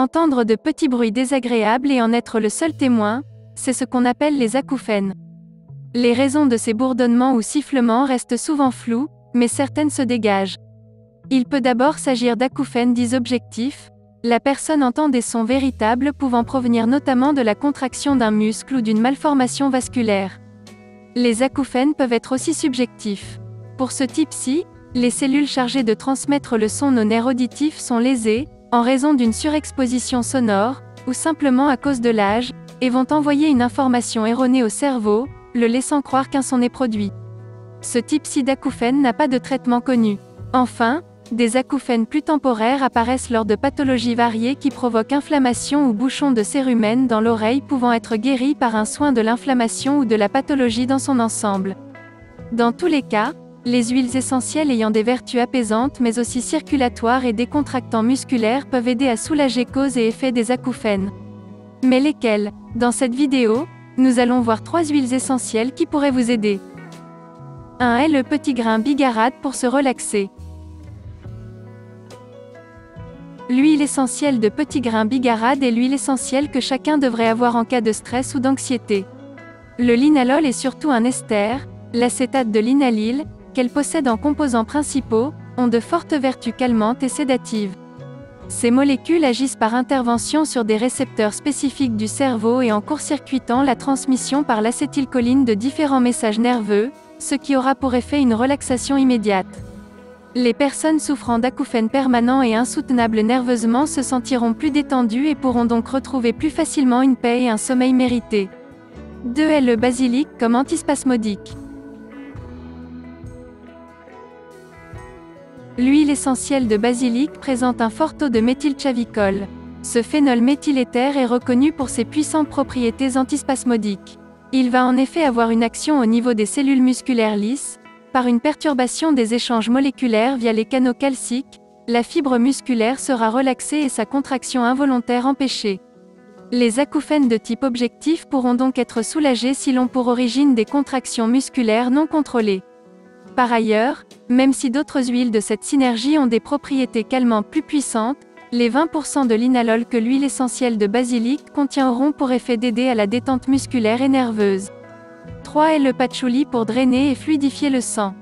Entendre de petits bruits désagréables et en être le seul témoin, c'est ce qu'on appelle les acouphènes. Les raisons de ces bourdonnements ou sifflements restent souvent floues, mais certaines se dégagent. Il peut d'abord s'agir d'acouphènes dits objectifs. La personne entend des sons véritables pouvant provenir notamment de la contraction d'un muscle ou d'une malformation vasculaire. Les acouphènes peuvent être aussi subjectifs. Pour ce type-ci, les cellules chargées de transmettre le son aux nerfs auditifs sont lésées, en raison d'une surexposition sonore, ou simplement à cause de l'âge, et vont envoyer une information erronée au cerveau, le laissant croire qu'un son est produit. Ce type-ci d'acouphène n'a pas de traitement connu. Enfin, des acouphènes plus temporaires apparaissent lors de pathologies variées qui provoquent inflammation ou bouchons de cérumen dans l'oreille pouvant être guéris par un soin de l'inflammation ou de la pathologie dans son ensemble. Dans tous les cas, les huiles essentielles ayant des vertus apaisantes mais aussi circulatoires et décontractants musculaires peuvent aider à soulager cause et effet des acouphènes. Mais lesquelles? Dans cette vidéo, nous allons voir 3 huiles essentielles qui pourraient vous aider. 1 est le petit grain bigarade pour se relaxer. L'huile essentielle de petit grain bigarade est l'huile essentielle que chacun devrait avoir en cas de stress ou d'anxiété. Le linalol est surtout un ester, l'acétate de linalyle, qu'elle possède en composants principaux, ont de fortes vertus calmantes et sédatives. Ces molécules agissent par intervention sur des récepteurs spécifiques du cerveau et en court-circuitant la transmission par l'acétylcholine de différents messages nerveux, ce qui aura pour effet une relaxation immédiate. Les personnes souffrant d'acouphènes permanents et insoutenables nerveusement se sentiront plus détendues et pourront donc retrouver plus facilement une paix et un sommeil mérité. 2 est le basilic comme antispasmodique. L'huile essentielle de basilic présente un fort taux de méthylchavicol. Ce phénol méthyléther est reconnu pour ses puissantes propriétés antispasmodiques. Il va en effet avoir une action au niveau des cellules musculaires lisses. Par une perturbation des échanges moléculaires via les canaux calciques, la fibre musculaire sera relaxée et sa contraction involontaire empêchée. Les acouphènes de type objectif pourront donc être soulagés si l'on pour origine des contractions musculaires non contrôlées. Par ailleurs, même si d'autres huiles de cette synergie ont des propriétés calmantes plus puissantes, les 20% de linalol que l'huile essentielle de basilic contient auront pour effet d'aider à la détente musculaire et nerveuse. 3 est le patchouli pour drainer et fluidifier le sang.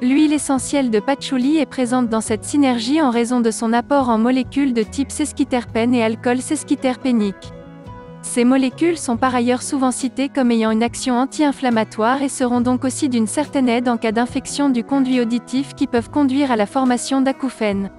L'huile essentielle de patchouli est présente dans cette synergie en raison de son apport en molécules de type sesquiterpène et alcool sesquiterpénique. Ces molécules sont par ailleurs souvent citées comme ayant une action anti-inflammatoire et seront donc aussi d'une certaine aide en cas d'infection du conduit auditif qui peuvent conduire à la formation d'acouphènes.